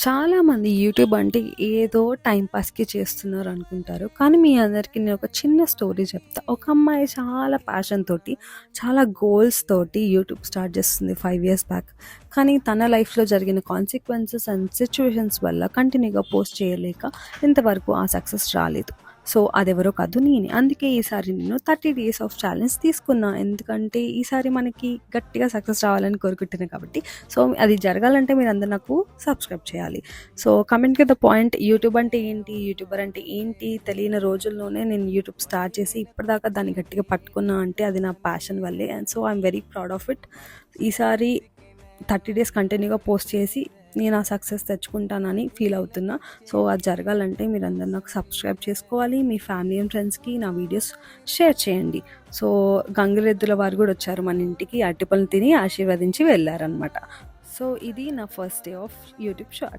చాలామంది యూట్యూబ్ అంటే ఏదో టైం పాస్‌కి చేస్తున్నారు అనుకుంటారు. కానీ మీ అందరికి నేను ఒక చిన్న స్టోరీ చెప్తా. ఒక అమ్మాయి చాలా ప్యాషన్ తోటి, చాలా గోల్స్ తోటి యూట్యూబ్ స్టార్ట్ చేస్తుంది 5 ఇయర్స్ బ్యాక్. కానీ తన లైఫ్‌లో జరిగిన కాన్సిక్వెన్సెస్ అండ్ సిట్యుయేషన్స్ వల్ల కంటిన్యూగా పోస్ట్ చేయలేక ఇంతవరకు ఆ సక్సెస్ రాలేదు. సో, అదెవరో కాదు నేనే. అందుకే ఈసారి నేను 30 డేస్ ఆఫ్ ఛాలెంజ్ తీసుకున్నా. ఎందుకంటే ఈసారి మనకి గట్టిగా సక్సెస్ రావాలని కోరుకుంటున్నా కాబట్టి. సో, అది జరగాలంటే మీరందరూ నాకు సబ్స్క్రైబ్ చేయాలి. So, coming to the point, YouTube అంటే ఏంటి? యూట్యూబర్ అంటే ఏంటి? తెలియని రోజుల్లోనే నేను యూట్యూబ్ స్టార్ట్ చేసి ఇప్పటిదాకా దాన్ని గట్టిగా పట్టుకున్నా అంటే అది నా ప్యాషన్ వల్లే. And so, I'm very proud of it. ఈసారి 30 డేస్ కంటిన్యూగా పోస్ట్ చేసి నేను ఆ సక్సెస్ తెచ్చుకుంటానని ఫీల్ అవుతున్నా. సో, అది జరగాలంటే మీరందరూ నాకు సబ్స్క్రైబ్ చేసుకోవాలి. మీ ఫ్యామిలీ అండ్ ఫ్రెండ్స్‌కి నా వీడియోస్ షేర్ చేయండి. సో, గంగిరెద్దుల వారు కూడా వచ్చారు మన ఇంటికి. అరటిపళ్ళు తిని ఆశీర్వదించి వెళ్ళారనమాట. సో, ఇది నా first day of YouTube short.